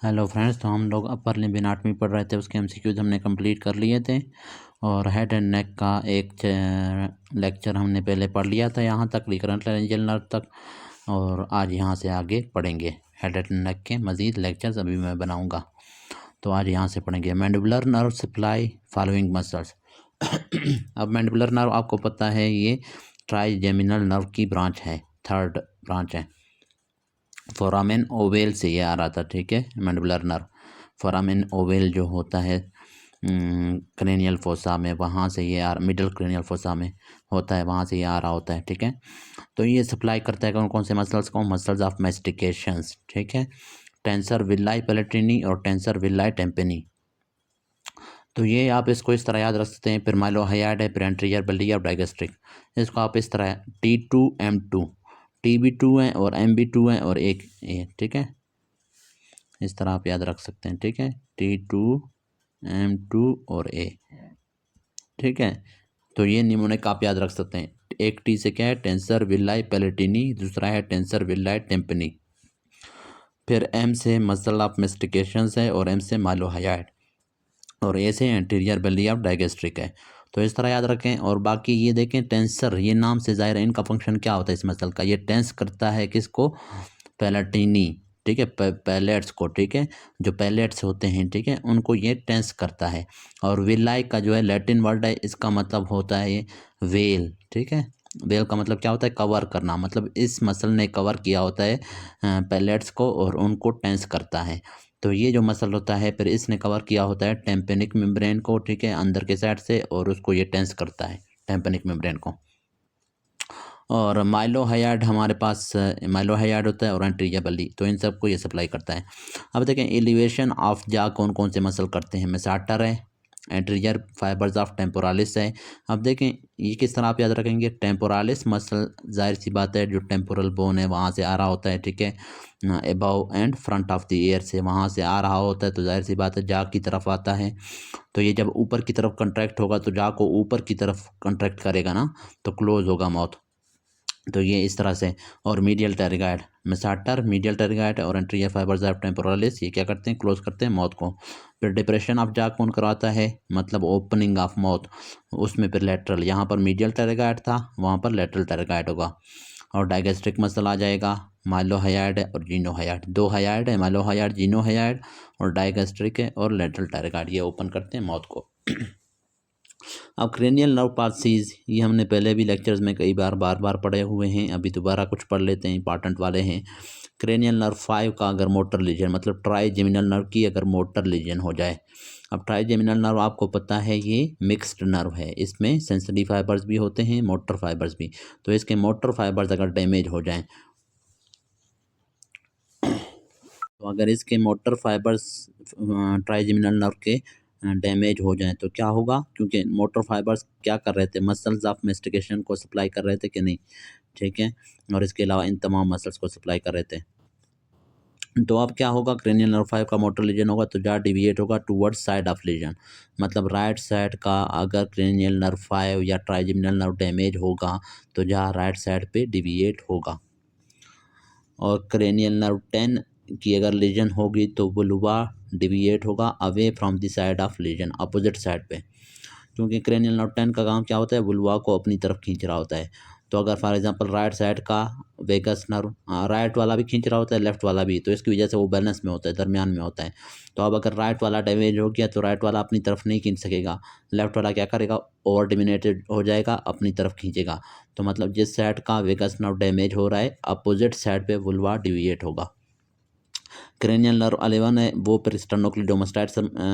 Hello friends, तो हम लोग अपर लिम्ब एनाटॉमी पढ़ रहे थे। उसके एमसीक्यूज हमने कंप्लीट कर लिए थे और हेड एंड नेक का एक लेक्चर हमने पहले पढ़ लिया था, यहाँ तक रिकरेंट लैरिंजियल नर्व तक। और आज यहाँ से आगे पढ़ेंगे हेड एंड नेक के मज़ीद लेक्चर्स अभी मैं बनाऊँगा। तो आज यहाँ से पढ़ेंगे mandibular nerve supply following muscles. अब मैंडिबुलर नर्व आपको पता है ये ट्राइजेमिनल नर्व की ब्रांच है, थर्ड ब्रांच है। फोरामेन ओवेल से ये आ रहा था, ठीक है। मैंडिबुलर नर्व फोरामेन ओवेल जो होता है क्रेनियल फोसा में, वहाँ से ये मिडल क्रेनियल फोसा में होता है, वहाँ से ये आ रहा होता है, ठीक है। तो ये सप्लाई करता है कौन कौन से मसल्स को? मसल्स ऑफ मैस्टिकेशंस, ठीक है। टेंसर विल्लाई पैलेटिनी और टेंसर विल्लाई टेम्पेनी। तो ये आप इसको इस तरह याद रख सकते हैं। फिर माइलोहाइड है, फिर एंटीरियर बल्लिया डाइगेस्ट्रिक। इसको आप इस तरह T2M2, TB2 है और MB2 है और एक ए, ठीक है। इस तरह आप याद रख सकते हैं, ठीक है। T2M2 और ए, ठीक है। तो ये निमोनिक आप याद रख सकते हैं। एक टी से क्या है? टेंसर विल्लाई पैलेटिनी, दूसरा है टेंसर विल्लाई टेम्पनी। फिर एम से मसल ऑफ मैस्टिकेशंस है और एम से माइलोहाइड और ए से एंटीरियर बेली ऑफ डाइगेस्ट्रिक है। तो इस तरह याद रखें। और बाकी ये देखें, टेंसर, ये नाम से ज़ाहिर है इनका फंक्शन क्या होता है इस मसल का। ये टेंस करता है किसको? पैलेटिनी, ठीक है, पैलेट्स को, ठीक है। जो पैलेट्स होते हैं, ठीक है, उनको ये टेंस करता है। और विलाई का जो है लैटिन वर्ड है, इसका मतलब होता है ये वेल, ठीक है। वेल का मतलब क्या होता है? कवर करना। मतलब इस मसल ने कवर किया होता है पैलेट्स को और उनको टेंस करता है। तो ये जो मसल होता है, फिर इसने कवर किया होता है टेम्पेनिक मेम्ब्रेन को, ठीक है, अंदर के साइड से, और उसको ये टेंस करता है टेम्पेनिक मेम्ब्रेन को। और माइलोहाइड हमारे पास माइलोहाइड होता है और एंटीरियर बल्ली, तो इन सबको ये सप्लाई करता है। अब देखें एलिवेशन ऑफ जा कौन कौन से मसल करते हैं। मेसाटर है, एंटीरियर फाइबर्स ऑफ टेम्पोरालिस है। अब देखें ये किस तरह आप याद रखेंगे। टेम्पोरालिस मसल, जाहिर सी बात है, जो टेम्पोरल बोन है वहाँ से आ रहा होता है, ठीक है। Above and front of the year से वहाँ से आ रहा होता है, तो जाहिर सी बात है जा की तरफ आता है। तो ये जब ऊपर की तरफ कंट्रैक्ट होगा तो जा को ऊपर की तरफ कंट्रैक्ट करेगा ना, तो क्लोज होगा माउथ। तो ये इस तरह से। और मीडियल टेरिगाइड, मेसाटर, मीडियल टेरिगाइड और एंटीरियर फाइबर्स ऑफ टेम्पोरालिस, ये क्या करते हैं? क्लोज करते हैं माउथ को। फिर डिप्रेशन ऑफ जा कौन करवाता है? मतलब ओपनिंग ऑफ माउथ, उसमें फिर लेटरल, यहाँ पर मीडियल टेरिगाइड था, वहाँ पर लेटरल टेरिगाइड होगा। और डाइगेस्ट्रिक मसल आ जाएगा, माइलोहाइड और जीनोहाइड। दो हाइड है, माइलोहाइड, जीनोहाइड, और डाइगेस्ट्रिक है और लेटरल टेरिगाइड, ये ओपन करते हैं माउथ को। अब क्रेनियल नर्व पाथसीज, ये हमने पहले भी लेक्चर्स में कई बार पढ़े हुए हैं, अभी दोबारा कुछ पढ़ लेते हैं, इंपॉर्टेंट वाले हैं। क्रेनियल नर्व 5 का अगर मोटर लीजन, मतलब ट्राइजेमिनल नर्व की अगर मोटर लीजन हो जाए। अब ट्राइजेमिनल नर्व आपको पता है ये मिक्स्ड नर्व है, इसमें सेंसिटिव फाइबर्स भी होते हैं, मोटर फाइबर्स भी। तो इसके मोटर फाइबर्स अगर डैमेज हो जाएं, तो अगर इसके मोटर फाइबर्स ट्राइजेमिनल नर्व के डैमेज हो जाएं तो क्या होगा? क्योंकि मोटर फाइबर्स क्या कर रहे थे? मसल्स ऑफ मैस्टिकेशन को सप्लाई कर रहे थे कि नहीं, ठीक है। और इसके अलावा इन तमाम मसल्स को सप्लाई कर रहे थे। तो अब क्या होगा? क्रेनियल नर्व 5 का मोटर लीजन होगा तो जहाँ डिविएट होगा टूवर्ड्स साइड ऑफ लीजन। मतलब राइट साइड का अगर क्रेनियल नर्व 5 या ट्राइजेमिनल नर्व डैमेज होगा तो जहाँ राइट साइड पे डिविएट होगा। और क्रेनियल नर्व 10 की अगर लीजन होगी तो वुल्वा डिविएट होगा away from the side of legion, opposite side पे। क्योंकि क्रेनियल नर्व 10 का काम क्या होता है? वुल्वा को अपनी तरफ खींच रहा होता है। तो अगर फॉर एग्जांपल राइट साइड का वेगस नर्व, राइट वाला भी खींच रहा होता है, लेफ्ट वाला भी, तो इसकी वजह से वो बैलेंस में होता है, दरमियान में होता है। तो अब अगर राइट वाला डैमेज हो गया तो राइट वाला अपनी तरफ नहीं खींच सकेगा, लेफ्ट वाला क्या करेगा? ओवर डिमिनेटेड हो जाएगा, अपनी तरफ खींचेगा। तो मतलब जिस साइड का वेगस नर्व डैमेज हो रहा है, अपोजिट साइड पे वुल्वा डिविएट होगा। क्रेनियल नर्व 11 है, वो फिर स्टर्नोक्लिडोमास्टाइड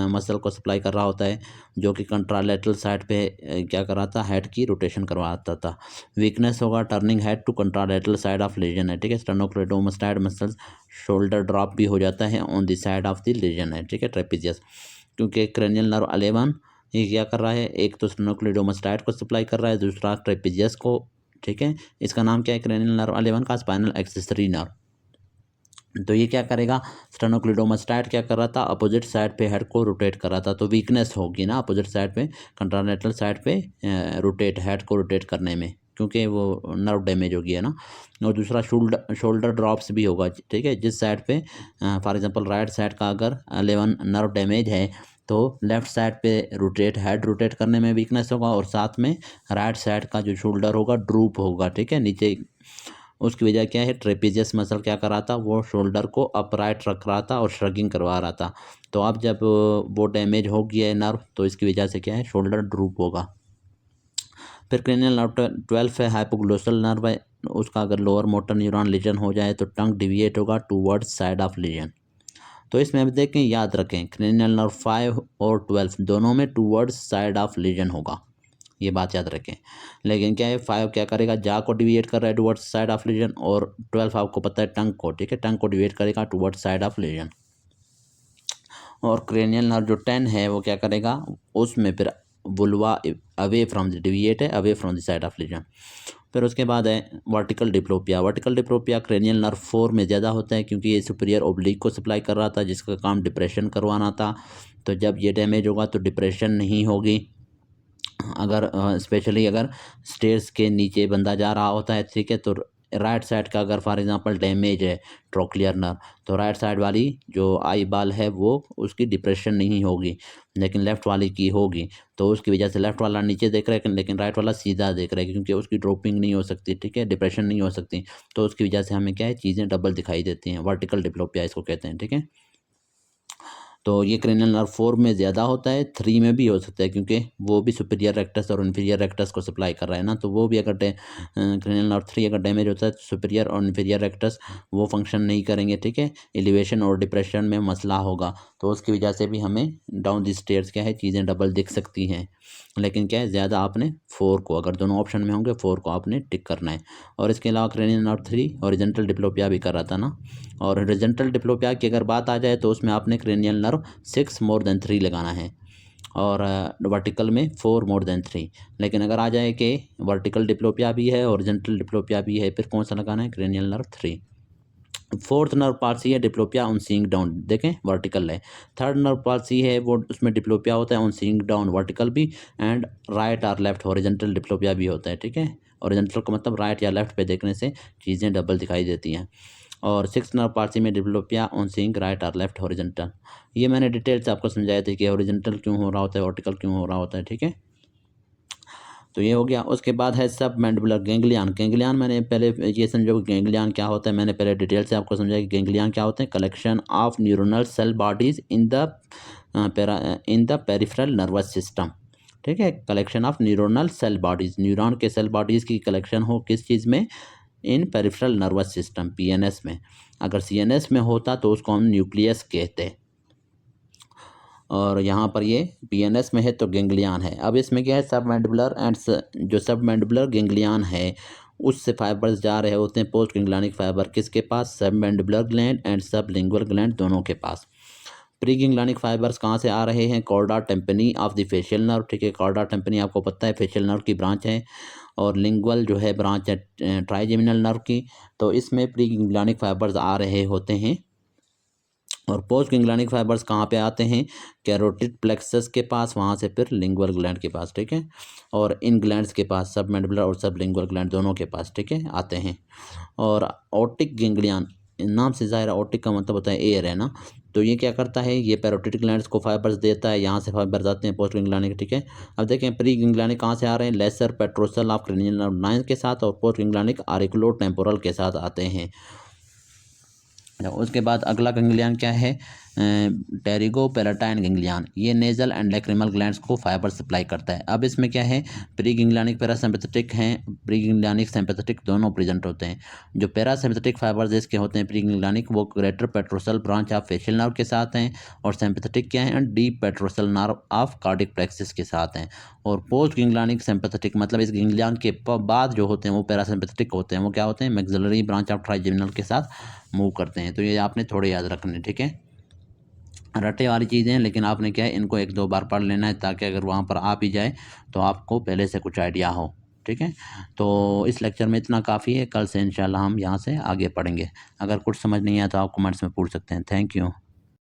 मसल को सप्लाई कर रहा होता है, जो कि कंट्रालेटरल साइड पे क्या कराता? हेड की रोटेशन करवाता था। वीकनेस होगा turning head to contralateral side of lesion है, ठीक है। स्टर्नोक्लिडोमास्टाइड मसल शोल्डर ड्रॉप भी हो जाता है on the side of the lesion है, ठीक है, ट्रेपीजियस। क्योंकि क्रेनियल नर्व 11 ये क्या कर रहा है? एक तो स्टर्नोक्लिडोमास्टाइड को सप्लाई कर रहा है, दूसरा ट्रेपीजियस को, ठीक है। इसका नाम क्या है? क्रेनियल नर्व 11 का स्पाइनल एक्सेसरी नर्व। तो ये क्या करेगा? स्टेनोक्लिडोमास्टाइड क्या कर रहा था? अपोजिट साइड पे हेड को रोटेट कर रहा था, तो वीकनेस होगी ना अपोजिट साइड पे, कंट्रालेटरल साइड पे रोटेट, हेड को रोटेट करने में, क्योंकि वो नर्व डैमेज हो गया है ना। और दूसरा शोल्डर ड्रॉप्स भी होगा, ठीक है, जिस साइड पे फॉर एग्जांपल राइट साइड का अगर 11 नर्व डैमेज है तो लेफ्ट साइड पे हेड रोटेट करने में वीकनेस होगा, और साथ में राइट साइड का जो शोल्डर होगा ड्रूप होगा, ठीक है, नीचे। उसकी वजह क्या है, ट्रेपेजियस मसल क्या कर रहा था, वो शोल्डर को अपराइट रख रहा था और श्रगिंग करवा रहा था। तो अब जब वो डैमेज हो गया है नर्व, तो इसकी वजह से क्या है, शोल्डर ड्रूप होगा। फिर क्रेनियल नर्व 12 है, हाइपोग्लोसल नर्व है, उसका अगर लोअर मोटर न्यूरॉन लीजन हो जाए तो टंग डिविएट होगा टूवर्ड्स साइड ऑफ लीजन। तो इसमें अब देखें, याद रखें, क्रेनियल नर्व 5 और 12 दोनों में टूवर्ड्स साइड ऑफ लीजन होगा, ये बात याद रखें। लेकिन क्या है, 5 क्या करेगा, जा को डिविएट कर रहा है टूवर्ड्स साइड ऑफ लीजन, और 12 आपको पता है टंग को, ठीक है, टंग को डिविएट करेगा टूवर्ड्स साइड ऑफ लीजन। और क्रेनियल नर्व जो 10 है वो क्या करेगा, उसमें फिर बुलवा अवे फ्रॉम द डिविएट है, away from the side of legion. फिर उसके बाद है vertical diplopia. Vertical diplopia cranial nerve 4 में ज़्यादा होता है, क्योंकि ये सुपीरियर ओब्लिक को सप्लाई कर रहा था, जिसका काम डिप्रेशन करवाना था। तो जब ये डैमेज होगा तो डिप्रेशन नहीं होगी। अगर स्पेशली अगर स्टेयर्स के नीचे बंदा जा रहा होता है, ठीक है, तो राइट साइड का अगर फॉर एग्जांपल डैमेज है ट्रोक्लियर नर्व, तो राइट साइड वाली जो आई बाल है वो उसकी डिप्रेशन नहीं होगी, लेकिन लेफ़्ट वाली की होगी। तो उसकी वजह से लेफ़्ट वाला नीचे देख रहा है, लेकिन राइट वाला सीधा देख रहा है, क्योंकि उसकी ड्रॉपिंग नहीं हो सकती, ठीक है, डिप्रेशन नहीं हो सकती। तो उसकी वजह से हमें क्या है, चीज़ें डबल दिखाई देती हैं। वर्टिकल डिप्लोपिया इसको कहते हैं, ठीक है। तो ये क्रेनियल नर्व 4 में ज़्यादा होता है, 3 में भी हो सकता है, क्योंकि वो भी सुपीरियर रेक्टस और इन्फीरियर रेक्टस को सप्लाई कर रहा है ना। तो वो भी अगर क्रेनियल नर्व 3 अगर डैमेज होता है तो सुपीरियर और इन्फीरियर रेक्टस वो फंक्शन नहीं करेंगे, ठीक है, एलिवेशन और डिप्रेशन में मसला होगा। तो उसकी वजह से भी हमें डाउन दी स्टेयर्स क्या है, चीज़ें डबल दिख सकती हैं। लेकिन क्या है, ज़्यादा आपने 4 को, अगर दोनों ऑप्शन में होंगे 4 को आपने टिक करना है। और इसके अलावा क्रेनियल नर्व 3 हॉरिजॉन्टल डिप्लोपिया भी कर रहा था ना। और हॉरिजॉन्टल डिप्लोपिया की अगर बात आ जाए तो उसमें आपने क्रेनियल नर्व 6 मोर देन 3 लगाना है, और वर्टिकल में 4 मोर देन 3। लेकिन अगर आ जाए कि वर्टिकल डिप्लोपिया भी है, हॉरिजॉन्टल डिप्लोपिया भी है, फिर कौन सा लगाना है, cranial nerve 3। Fourth nerve palsy है डिप्लोपिया ऑन सीइंग डाउन, देखें वर्टिकल है। थर्ड नर्व पाल्सी है वो, उसमें डिप्लोपिया होता है ऑन सीइंग डाउन, वर्टिकल भी, एंड राइट और लेफ्ट हॉरिजॉन्टल डिप्लोपिया भी होता है, ठीक है। हॉरिजॉन्टल का मतलब राइट या लेफ्ट पे देखने से चीज़ें डबल दिखाई देती हैं। और सिक्स नर्व पाल्सी में डिप्लोपिया ऑन सीइंग राइट और लेफ्ट हॉरिजॉन्टल। ये मैंने डिटेल से आपको समझाया था कि हॉरिजॉन्टल क्यों हो रहा होता है, वर्टिकल क्यों हो रहा होता है, ठीक है। तो ये हो गया। उसके बाद है सब मैंडिबुलर गैंग्लियन। गैंग्लियन मैंने पहले ये समझो कि गैंग्लियन क्या होता है, मैंने पहले डिटेल से आपको समझाया कि गैंग्लियन क्या होते हैं। Collection of neuronal cell bodies in the peripheral nervous system, ठीक है। Collection of neuronal cell bodies, neuron के सेल बॉडीज़ की कलेक्शन हो किस चीज़ में, in peripheral nervous system, PNS में। अगर सीएनएस में होता तो उसको हम न्यूक्लियस कहते, और यहाँ पर ये पीएनएस में है तो गैंग्लियन है। अब इसमें क्या है, सब मैंडिबुलर एंड जो सब मैंडिबुलर गैंग्लियन है उससे फाइबर्स जा रहे होते हैं पोस्ट गैंग्लियनिक फाइबर, किसके पास, सब मैंडिबुलर ग्लैंड एंड सब लिंगुअल ग्लैंड दोनों के पास। प्री गैंग्लियनिक फाइबर्स कहाँ से आ रहे हैं, chorda tympani of the facial nerve, ठीक है। कॉर्डा टेम्पनी आपको पता है फेशियल नर्व की ब्रांच है, और लिंगुअल जो है ब्रांच है ट्राइजेमिनल नर्व की। तो इसमें प्री गैंग्लियनिक फाइबर्स आ रहे होते हैं। और पोस्ट गैंग्लियनिक फाइबर्स कहाँ पे आते हैं, कैरोटिड प्लेक्सस के पास, वहाँ से फिर लिंगुअल ग्लैंड के पास, ठीक है। और इन ग्लैंड्स के पास, सब मैंडिबुलर और सब लिंगुअल ग्लैंड दोनों के पास, ठीक है, आते हैं। और ऑप्टिक गैंग्लियन, नाम से ज़ाहिर ऑप्टिक का मतलब होता है एयर, है ना। तो ये क्या करता है, ये पैरोटिड ग्लैंड्स को फाइबर्स देता है, यहाँ से फाइबर्स आते हैं पोस्ट गैंग्लियनिक, ठीक है। अब देखें प्री गैंग्लियनिक कहाँ से आ रहे हैं, lesser petrosal of cranial nerve 9 के साथ, और पोस्ट गैंग्लियनिक आरिकुलो टेम्पोरल के साथ आते हैं। उसके बाद अगला गैंग्लियन क्या है, टेरिगो पैलेटाइन गैंग्लियन। ये नेजल एंड लैक्रिमल ग्लैंड्स को फाइबर सप्लाई करता है। अब इसमें क्या है, प्री गैंग्लियनिक पैरासिम्पैथेटिक हैं, प्री गैंग्लियनिक सिम्पैथेटिक दोनों प्रेजेंट होते हैं। जो पैरासिम्पैथेटिक फाइबर्स इसके होते हैं प्री गैंग्लियनिक, वो greater petrosal branch of facial nerve के साथ हैं, और सिम्पैथेटिक क्या है, deep petrosal nerve of cardiac plexus के साथ हैं। और पोस्ट गैंग्लियनिक सिम्पैथेटिक मतलब इस गैंग्लियन के बाद जो होते हैं वो पैरासिम्पैथेटिक होते हैं, वो क्या होते हैं, मैक्सिलरी ब्रांच ऑफ ट्राइजेमिनल के साथ मूव करते हैं। तो ये आपने थोड़े याद रखने, ठीक है, रटे वाली चीज़ें हैं, लेकिन आपने क्या है, इनको 1-2 बार पढ़ लेना है, ताकि अगर वहाँ पर आ भी जाए तो आपको पहले से कुछ आइडिया हो, ठीक है। तो इस लेक्चर में इतना काफ़ी है, कल से इंशाल्लाह हम यहाँ से आगे पढ़ेंगे। अगर कुछ समझ नहीं आया तो आप कमेंट्स में पूछ सकते हैं। Thank you.